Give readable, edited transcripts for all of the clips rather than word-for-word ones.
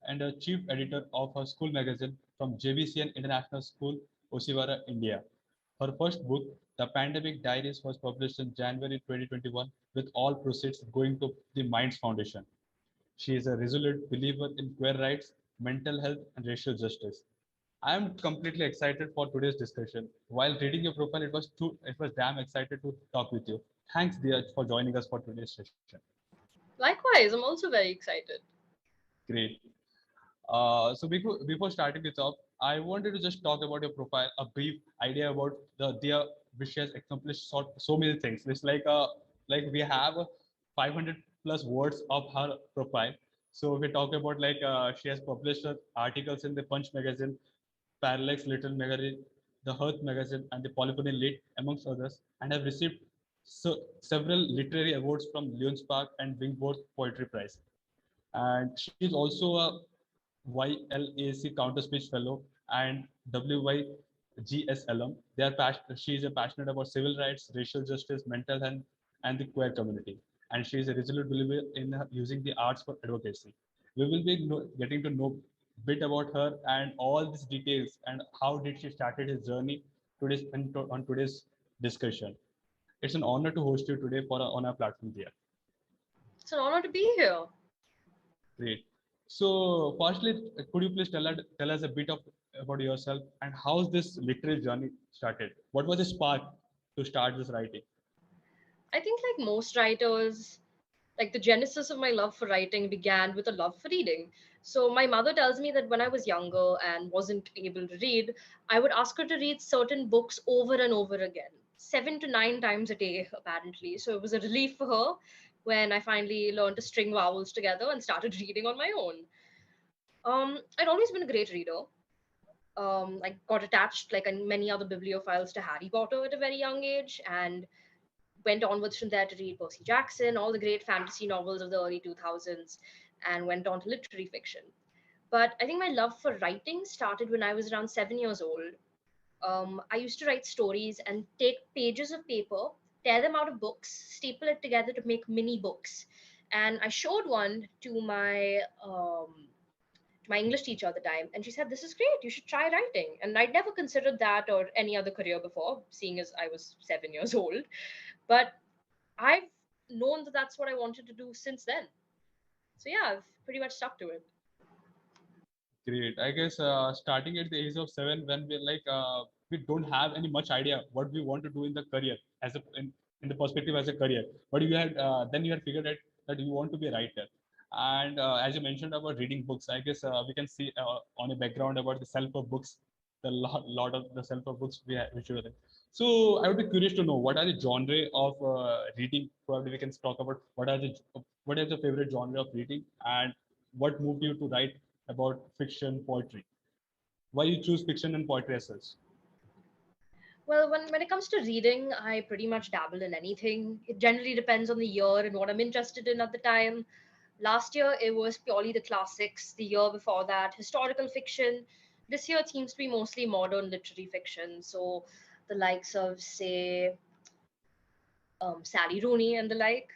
and a chief editor of her school magazine from JVCN International School, Oshiwara, India. Her first book, The Pandemic Diaries, was published in January 2021 with all proceeds going to the Minds Foundation. She is a resolute believer in queer rights, mental health, and racial justice. I am completely excited for today's discussion. While reading your profile, it was damn excited to talk with you. Thanks, Dia, for joining us for today's session. Likewise, I'm also very excited. Great. So before starting the talk, I wanted to just talk about your profile, a brief idea about the Dia, which has accomplished so many things. It's like we have 500 plus words of her profile. So we talk about she has published articles in the Punch magazine, Parallax Little magazine, the Hearth magazine, and the Polyphony Lit, amongst others, and have received several literary awards from Leon Spark and Wingworth Poetry Prize. And she's also a YLAC Counter Speech Fellow and WYGS alum. She is a passionate about civil rights, racial justice, mental health, and the queer community. And she is a resolute believer in using the arts for advocacy. We will be getting to know a bit about her and all these details and how did she started his journey on today's discussion. It's an honor to host you today on our platform here. It's an honor to be here. Great. So, firstly, could you please tell us a bit of about yourself and how's this literary journey started? What was the spark to start this writing? I think, like most writers, like the genesis of my love for writing began with a love for reading. So, my mother tells me that when I was younger and wasn't able to read, I would ask her to read certain books over and over again, 7 to 9 times a day, apparently. So, it was a relief for her when I finally learned to string vowels together and started reading on my own. I'd always been a great reader. I got attached, like in many other bibliophiles, to Harry Potter at a very young age, and went onwards from there to read Percy Jackson, all the great fantasy novels of the early 2000s, and went on to literary fiction. But I think my love for writing started when I was around 7 years old. I used to write stories and take pages of paper, tear them out of books, staple it together to make mini books. And I showed one to my English teacher at the time, and she said, "This is great. You should try writing." And I'd never considered that or any other career before, seeing as I was 7 years old. But I've known that that's what I wanted to do since then. So yeah, I've pretty much stuck to it. Great. I guess starting at the age of 7, when we don't have any much idea what we want to do in the career in the perspective as a career, but you had then you had figured out that you want to be a writer. And as you mentioned about reading books, I guess we can see on a background about the self-help books, the lot of the self-help books which you read. So I would be curious to know what are the genre of reading. Probably we can talk about what is the favorite genre of reading and what moved you to write about fiction, poetry. Why you choose fiction and poetry as such? Well, when it comes to reading, I pretty much dabble in anything. It generally depends on the year and what I'm interested in at the time. Last year, it was purely the classics. The year before that, historical fiction. This year, it seems to be mostly modern literary fiction. So, the likes of, say, Sally Rooney and the like.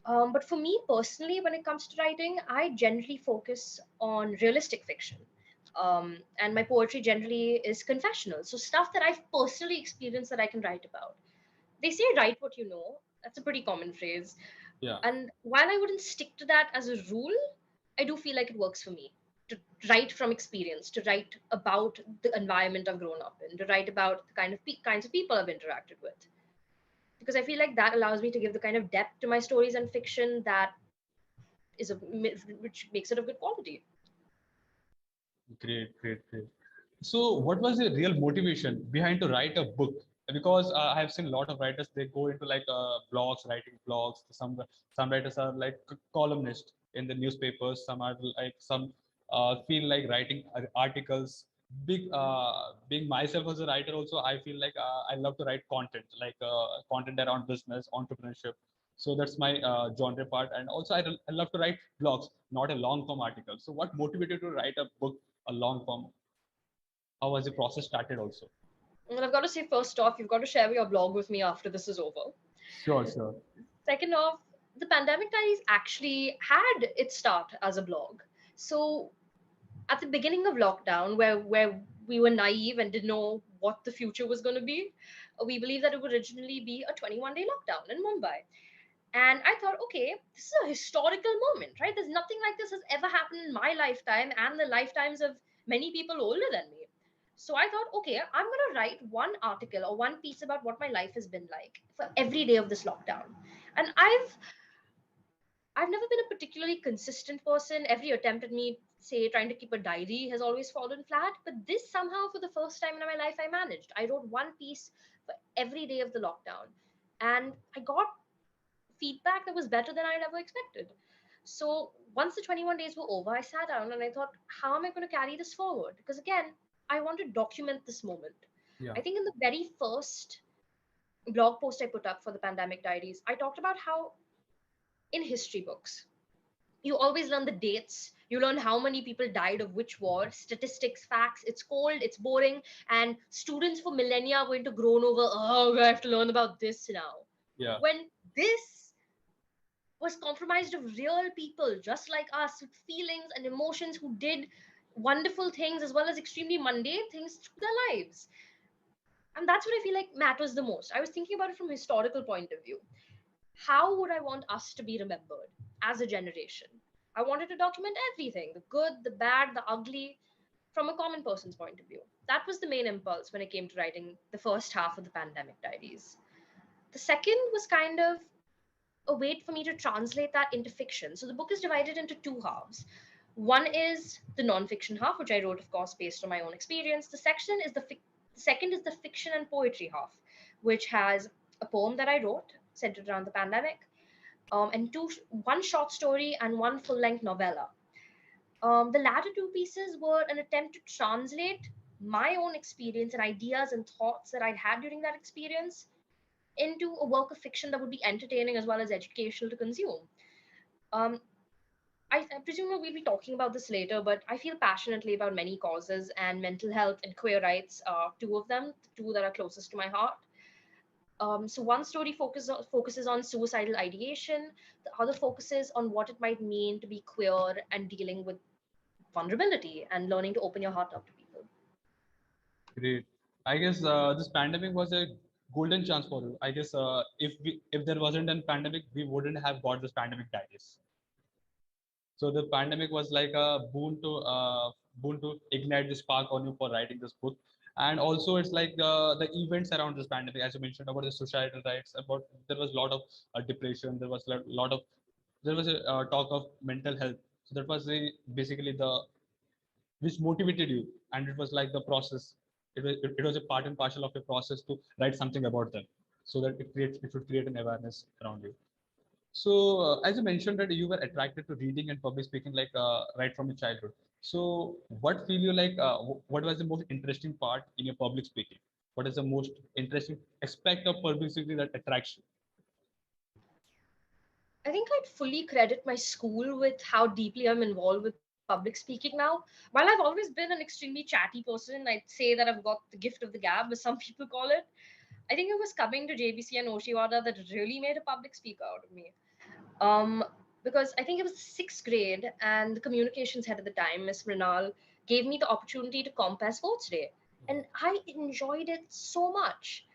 But for me personally, when it comes to writing, I generally focus on realistic fiction. And my poetry generally is confessional. So, stuff that I've personally experienced that I can write about. They say write what you know. That's a pretty common phrase. Yeah, And while I wouldn't stick to that as a rule, I do feel like it works for me to write from experience, to write about the environment I've grown up in, to write about the kinds of people I've interacted with. Because I feel like that allows me to give the kind of depth to my stories and fiction that which makes it of good quality. great. So, what was the real motivation behind to write a book? Because I have seen a lot of writers. They go into blogs, writing blogs. Some writers are like columnists in the newspapers. Some are like some feel like writing articles. Being myself as a writer, also I feel like I love to write content, content around business, entrepreneurship. So that's my genre part, and also I love to write blogs, not a long form article. So what motivated you to write a book, a long form? How was the process started also? And I've got to say, first off, you've got to share your blog with me after this is over. Second off, the Pandemic Diaries actually had its start as a blog. So at the beginning of lockdown, where we were naive and didn't know what the future was going to be, we believed that it would originally be a 21-day lockdown in Mumbai. And I thought, okay, this is a historical moment, right? There's nothing like this has ever happened in my lifetime and the lifetimes of many people older than me. So I thought, okay, I'm going to write one article or one piece about what my life has been like for every day of this lockdown. And I've never been a particularly consistent person. Every attempt at me, say, trying to keep a diary has always fallen flat. But this somehow, for the first time in my life, I managed. I wrote one piece for every day of the lockdown. And I got feedback that was better than I'd ever expected. So once the 21 days were over, I sat down and I thought, how am I going to carry this forward? Because again, I want to document this moment. Yeah. I think in the very first blog post I put up for the Pandemic Diaries, I talked about how in history books, you always learn the dates, you learn how many people died of which war, statistics, facts. It's cold, it's boring, and students for millennia are going to groan over, oh, I have to learn about this now. Yeah. When this was compromised of real people just like us with feelings and emotions who did wonderful things as well as extremely mundane things through their lives. And that's what I feel like matters the most. I was thinking about it from a historical point of view. How would I want us to be remembered as a generation? I wanted to document everything, the good, the bad, the ugly, from a common person's point of view. That was the main impulse when it came to writing the first half of the Pandemic Diaries. The second was kind of a way for me to translate that into fiction. So the book is divided into two halves. One is the non-fiction half, which I wrote, of course, based on my own experience. The second is the fiction and poetry half, which has a poem that I wrote centered around the pandemic, and one short story and one full-length novella. The latter two pieces were an attempt to translate my own experience and ideas and thoughts that I'd had during that experience into a work of fiction that would be entertaining as well as educational to consume. Um, I presume we'll be talking about this later, but I feel passionately about many causes, and mental health and queer rights are two of them, the two that are closest to my heart. So one story focuses on suicidal ideation, the other focuses on what it might mean to be queer and dealing with vulnerability and learning to open your heart up to people. Great. I guess this pandemic was a golden chance for you. I guess if there wasn't a pandemic, we wouldn't have got this pandemic diaries. So the pandemic was like a boon to ignite the spark on you for writing this book. And also it's like the events around this pandemic, as you mentioned about the societal rights, about there was a lot of depression, there was a lot of there was a talk of mental health. So that was basically the which motivated you, and it was like the process. It was a part and parcel of a process to write something about them, so that it should create an awareness around you. So, as you mentioned that you were attracted to reading and public speaking, like right from your childhood. So, what feel you like? What was the most interesting part in your public speaking? What is the most interesting aspect of public speaking that attracts you? I think I'd fully credit my school with how deeply I'm involved with public speaking now. While I've always been an extremely chatty person, I'd say that I've got the gift of the gab, as some people call it. I think it was coming to JBC and Oshiwada that really made a public speaker out of me. Um, because I think it was sixth grade, and the communications head at the time, Miss Mrinal, gave me the opportunity to comp as sports day. And I enjoyed it so much.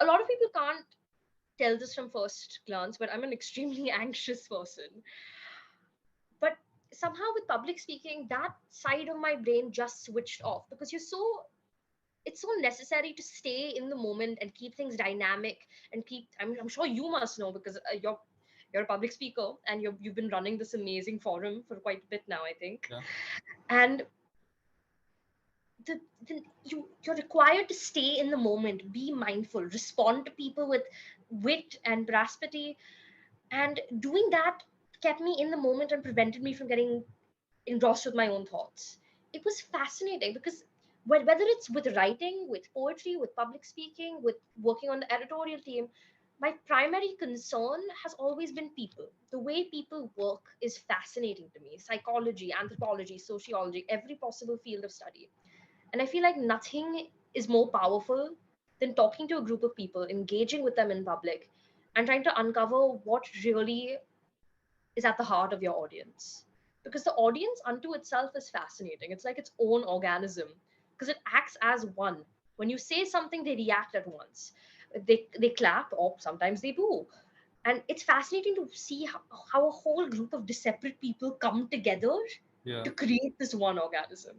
A lot of people can't tell this from first glance, but I'm an extremely anxious person. But somehow with public speaking, that side of my brain just switched off because it's so necessary to stay in the moment and keep things dynamic and keep. I'm sure you must know because you're a public speaker and you've been running this amazing forum for quite a bit now, I think. Yeah. And you're required to stay in the moment, be mindful, respond to people with wit and veracity, and doing that kept me in the moment and prevented me from getting engrossed with my own thoughts. It was fascinating because whether it's with writing, with poetry, with public speaking, with working on the editorial team, my primary concern has always been people. The way people work is fascinating to me. Psychology, anthropology, sociology, every possible field of study. And I feel like nothing is more powerful than talking to a group of people, engaging with them in public, and trying to uncover what really is at the heart of your audience. because the audience unto itself is fascinating. It's like its own organism because it acts as one. When you say something, they react at once. They clap or sometimes they boo. And it's fascinating to see how a whole group of separate people come together Yeah. to create this one organism.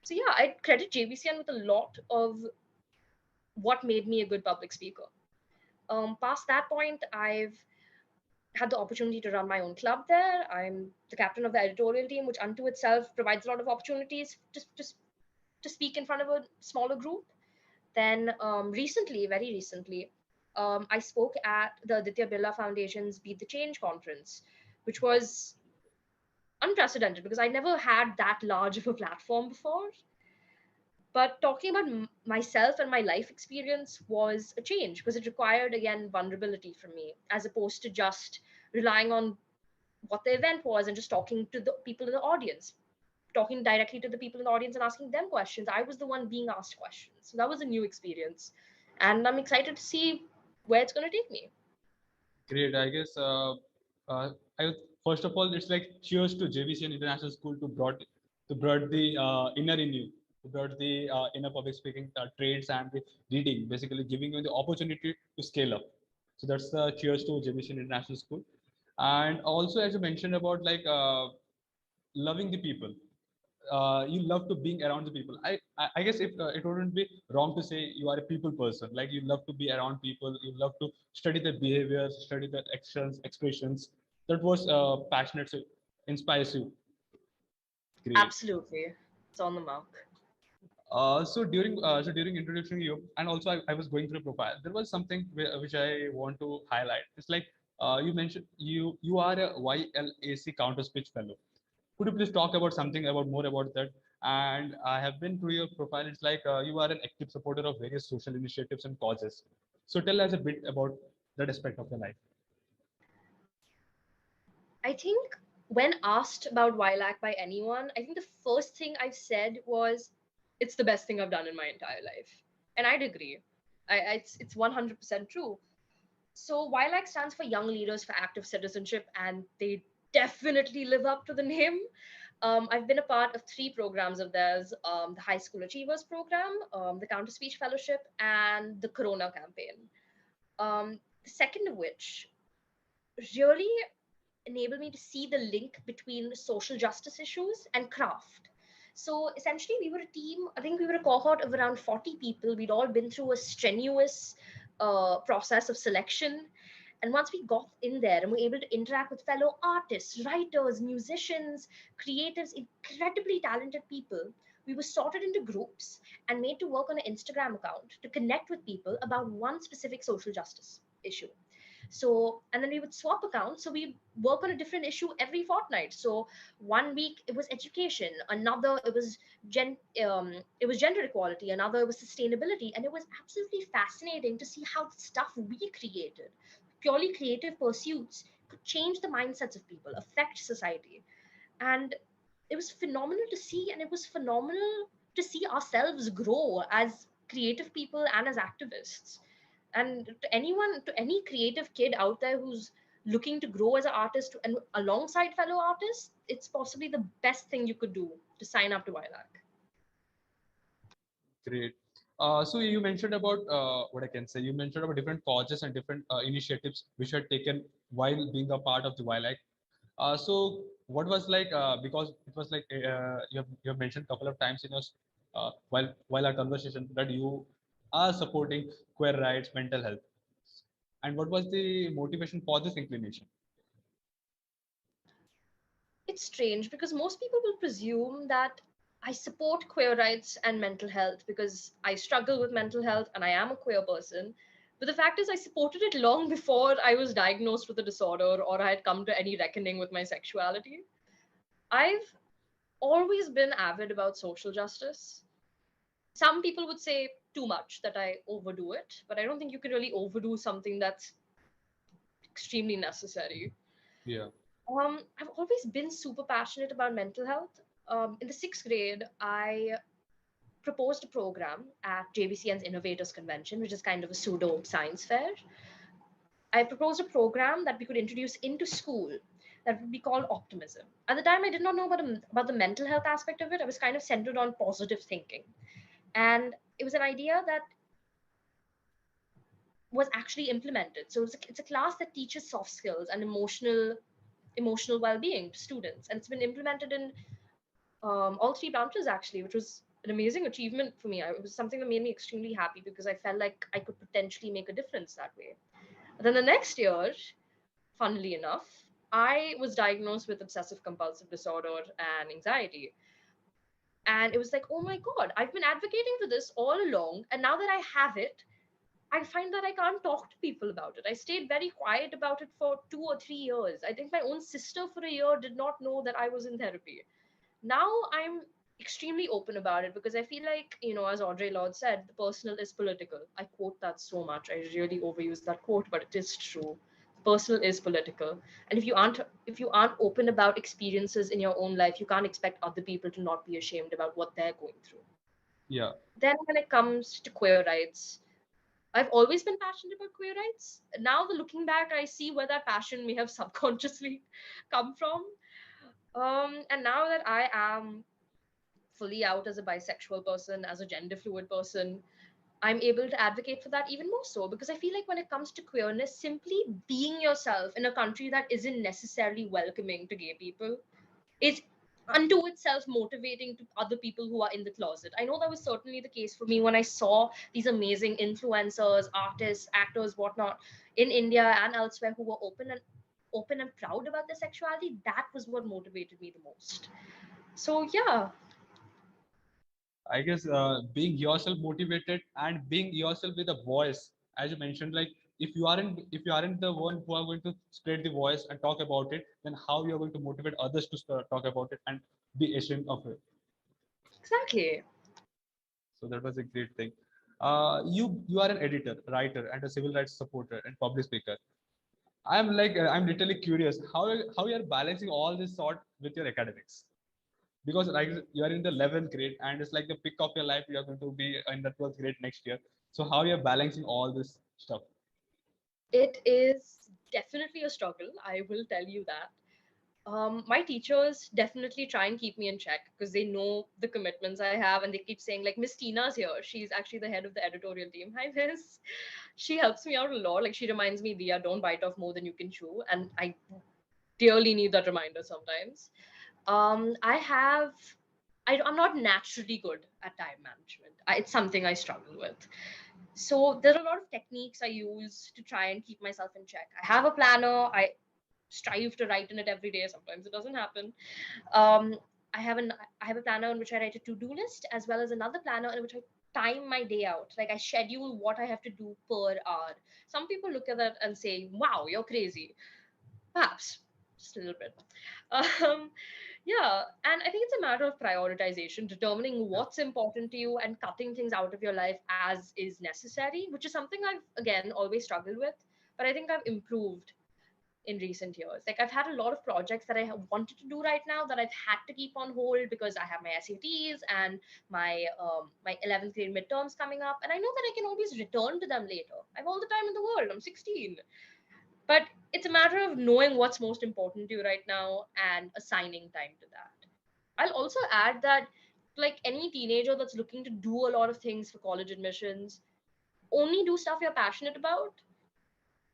So yeah, I credit JVCN with a lot of what made me a good public speaker. Past that point, I've had the opportunity to run my own club there. I'm the captain of the editorial team, which unto itself provides a lot of opportunities to speak in front of a smaller group. Then recently, very recently, I spoke at the Aditya Birla Foundation's Beat the Change conference, which was unprecedented because I never had that large of a platform before. But talking about myself and my life experience was a change because it required, again, vulnerability from me, as opposed to just relying on what the event was and just talking to the people in the audience, talking directly to the people in the audience and asking them questions. I was the one being asked questions. So that was a new experience. And I'm excited to see where it's going to take me. Great. I guess uh, I first of all, it's like cheers to JVCN International School to brought the inner in you, to brought the inner public speaking traits and the reading, basically giving you the opportunity to scale up. So that's the cheers to JVCN International School. And also, as you mentioned about like loving the people, you love to being around the people. I guess if it wouldn't be wrong to say you are a people person, like you love to be around people, you love to study their behaviors, study their actions, expressions. That was passionate, so inspires you. Great. Absolutely. It's on the mark. So during introducing you, and also I was going through profile, there was something which I want to highlight. It's like you mentioned you are a YLAC counter speech fellow. Could you please talk about something about more about that? And I have been through your profile. It's like you are an active supporter of various social initiatives and causes. So tell us a bit about that aspect of your life. I think when asked about YLAC by anyone, I think the first thing I've said was, it's the best thing I've done in my entire life. And I'd agree. It's 100% true. So YLAC stands for Young Leaders for Active Citizenship, and they definitely live up to the name. I've been a part of three programs of theirs: the High School Achievers Program, the Counter Speech Fellowship, and the Corona campaign. The second of which really enabled me to see the link between social justice issues and craft. So essentially, we were a team, I think we were a cohort of around 40 people. We'd all been through a strenuous process of selection. And once we got in there and were able to interact with fellow artists, writers, musicians, creatives, incredibly talented people, we were sorted into groups and made to work on an Instagram account to connect with people about one specific social justice issue. So, and then we would swap accounts. So we work on a different issue every fortnight. So one week it was education, another it was gender equality, another it was sustainability, and it was absolutely fascinating to see how the stuff we created, purely creative pursuits, could change the mindsets of people, affect society. And it was phenomenal to see, and it was phenomenal to see ourselves grow as creative people and as activists. And to any creative kid out there who's looking to grow as an artist and alongside fellow artists, it's possibly the best thing you could do to sign up to YLAC. Great. So you mentioned about what I can say. You mentioned about different causes and different initiatives which were taken while being a part of the YLAC. So what was like because it was like you have mentioned a couple of times in your while our conversation that you are supporting queer rights, mental health, and what was the motivation for this inclination? It's strange because most people will presume that I support queer rights and mental health because I struggle with mental health and I am a queer person. But the fact is, I supported it long before I was diagnosed with a disorder or I had come to any reckoning with my sexuality. I've always been avid about social justice. Some people would say too much, that I overdo it, but I don't think you can really overdo something that's extremely necessary. Yeah. I've always been super passionate about mental health. In the sixth grade, I proposed a program at JVCN's Innovators Convention, which is kind of a pseudo science fair. I proposed a program that we could introduce into school that would be called optimism. At the time, I did not know about the mental health aspect of it. I was kind of centered on positive thinking. And it was an idea that was actually implemented. So it's a class that teaches soft skills and emotional well-being to students, and it's been implemented in all three branches actually, which was an amazing achievement for me. It was something that made me extremely happy because I felt like I could potentially make a difference that way. And then the next year, funnily enough, I was diagnosed with obsessive compulsive disorder and anxiety. And it was like, oh my God, I've been advocating for this all along. And now that I have it, I find that I can't talk to people about it. I stayed very quiet about it for 2 or 3 years. I think my own sister for a year did not know that I was in therapy. Now I'm extremely open about it because I feel like, as Audre Lorde said, the personal is political. I quote that so much. I really overuse that quote, but it is true. Personal is political. And if you aren't open about experiences in your own life, you can't expect other people to not be ashamed about what they're going through. Yeah. Then when it comes to queer rights, I've always been passionate about queer rights. Now, looking back, I see where that passion may have subconsciously come from. And now that I am fully out as a bisexual person, as a gender fluid person, I'm able to advocate for that even more so because I feel like when it comes to queerness, simply being yourself in a country that isn't necessarily welcoming to gay people is unto itself motivating to other people who are in the closet. I know that was certainly the case for me when I saw these amazing influencers, artists, actors, whatnot in India and elsewhere who were open and proud about their sexuality. That was what motivated me the most. So yeah. I guess being yourself motivated and being yourself with a voice, as you mentioned, like if you aren't the one who are going to spread the voice and talk about it, then how you are going to motivate others to talk about it and be ashamed of it? Exactly. So that was a great thing. You are an editor, writer, and a civil rights supporter and public speaker. I'm literally curious how you are balancing all this sort with your academics, because like you are in the 11th grade and it's like the pick of your life, you are going to be in the 12th grade next year. So how you're balancing all this stuff? It is definitely a struggle. I will tell you that. My teachers definitely try and keep me in check because they know the commitments I have, and they keep saying like, Miss Tina's here. She's actually the head of the editorial team. Hi, Miss. She helps me out a lot. Like she reminds me, Dia, don't bite off more than you can chew, and I dearly need that reminder sometimes. I have. I'm not naturally good at time management. It's something I struggle with. So there are a lot of techniques I use to try and keep myself in check. I have a planner. I strive to write in it every day. Sometimes it doesn't happen. Um, I have an I have a planner in which I write a to-do list as well as another planner in which I time my day out. Like I schedule what I have to do per hour. Some people look at that and say, "Wow, you're crazy." Perhaps just a little bit. Um, yeah, and I think it's a matter of prioritization, determining what's important to you and cutting things out of your life as is necessary, which is something I've again always struggled with, but I think I've improved in recent years. Like I've had a lot of projects that I have wanted to do right now that I've had to keep on hold because I have my SATs and my 11th grade midterms coming up, and I know that I can always return to them later. I have all the time in the world. I'm 16, but it's a matter of knowing what's most important to you right now and assigning time to that. I'll also add that, like any teenager that's looking to do a lot of things for college admissions, only do stuff you're passionate about,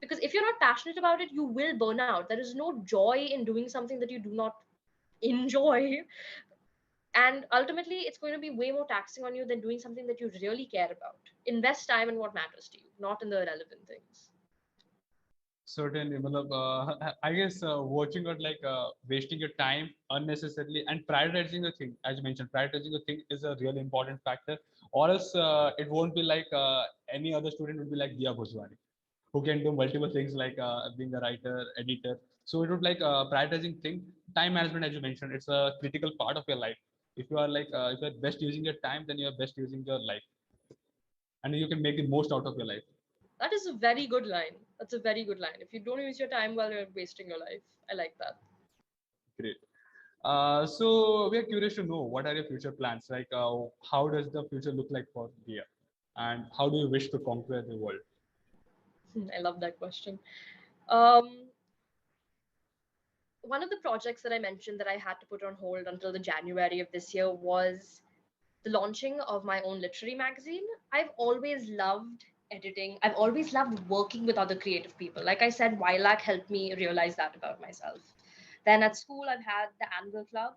because if you're not passionate about it, you will burn out. There is no joy in doing something that you do not enjoy, and ultimately it's going to be way more taxing on you than doing something that you really care about. Invest time in what matters to you, not in the irrelevant things. Certainly, matlab, I guess watching out like wasting your time unnecessarily and prioritizing the thing, as you mentioned, prioritizing the thing is a really important factor. Or else it won't be like any other student would be like Dia Bhojwani, who can do multiple things like being a writer, editor. So it would like prioritizing thing, time management, as you mentioned, it's a critical part of your life. If you are like if you're best using your time, then you're best using your life, and you can make the most out of your life. That is a very good line. That's a very good line. If you don't use your time well, you're wasting your life. I like that. Great. So we are curious to know what are your future plans? Like, how does the future look like for Dia, and how do you wish to conquer the world? I love that question. Um, one of the projects that I mentioned that I had to put on hold until the January of this year was the launching of my own literary magazine. I've always loved editing. I've always loved working with other creative people. Like I said, Wilac helped me realize that about myself. Then at school, I've had the Anvil Club,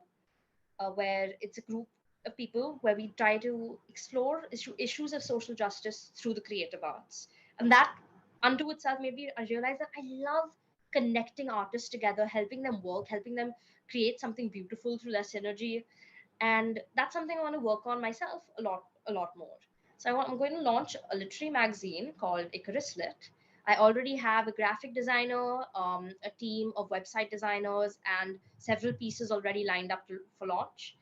where it's a group of people where we try to explore issues of social justice through the creative arts. And that unto itself made me realize that I love connecting artists together, helping them work, helping them create something beautiful through their synergy. And that's something I want to work on myself a lot more. So I'm going to launch a literary magazine called Icarus Lit. I already have a graphic designer, a team of website designers, and several pieces already lined up for launch.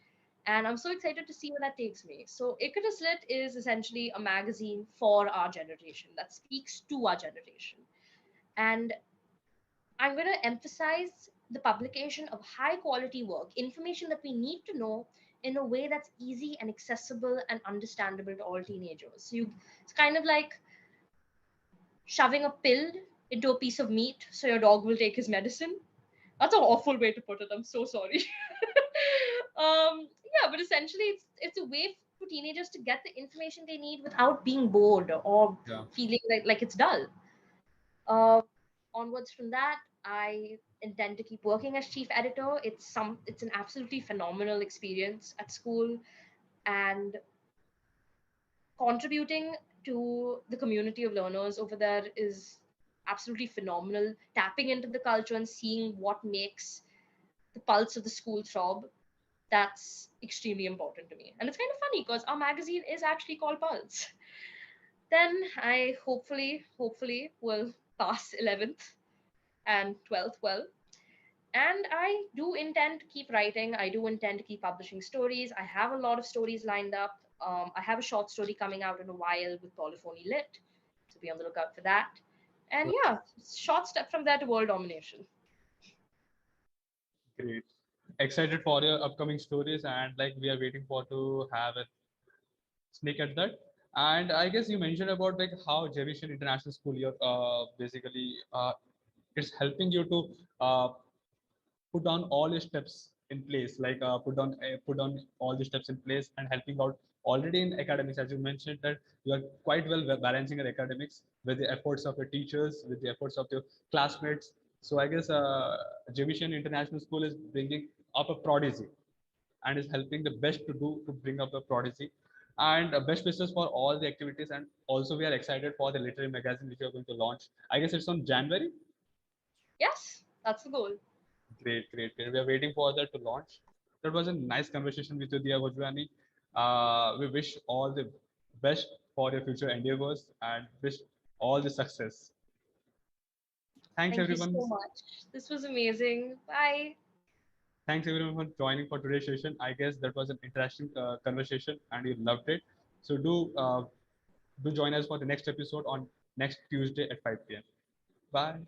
And I'm so excited to see where that takes me. So Icarus Lit is essentially a magazine for our generation that speaks to our generation. And I'm going to emphasize the publication of high quality work, information that we need to know in a way that's easy and accessible and understandable to all teenagers. It's kind of like shoving a pill into a piece of meat so your dog will take his medicine. That's an awful way to put it. I'm so sorry. Yeah, but essentially, it's a way for teenagers to get the information they need without being bored or Yeah. feeling like it's dull. Uh, Onwards from that, I intend to keep working as chief editor. It's an absolutely phenomenal experience at school, and contributing to the community of learners over there is absolutely phenomenal. Tapping into the culture and seeing what makes the pulse of the school throb, that's extremely important to me. And it's kind of funny because our magazine is actually called Pulse. Then I hopefully will pass 11th and 12th well. And I do intend to keep writing. I do intend to keep publishing stories. I have a lot of stories lined up. I have a short story coming out in a while with Polyphony Lit, so be on the lookout for that. And yeah, short step from there to world domination. Great. Excited for your upcoming stories, and like we are waiting for to have a sneak at that. And I guess you mentioned about like how Javishan International School, you're basically it's helping you to put down all your steps in place, like put down all the steps in place and helping out already in academics, as you mentioned that you are quite well balancing your academics with the efforts of your teachers, with the efforts of your classmates. So I guess Javishan International School is bringing up a prodigy and is helping the best to do to bring up the prodigy and best wishes for all the activities. And also we are excited for the literary magazine which you are going to launch. I guess it's on January. Yes, that's the goal. Great. We are waiting for that to launch. That was a nice conversation with you, Dia Vajrani. We wish all the best for your future endeavors and wish all the success. Thanks Thank you everyone. so much. This was amazing. Bye. Thanks everyone for joining for today's session. I guess that was an interesting conversation and you loved it. So do join us for the next episode on next Tuesday at 5 p.m. Bye.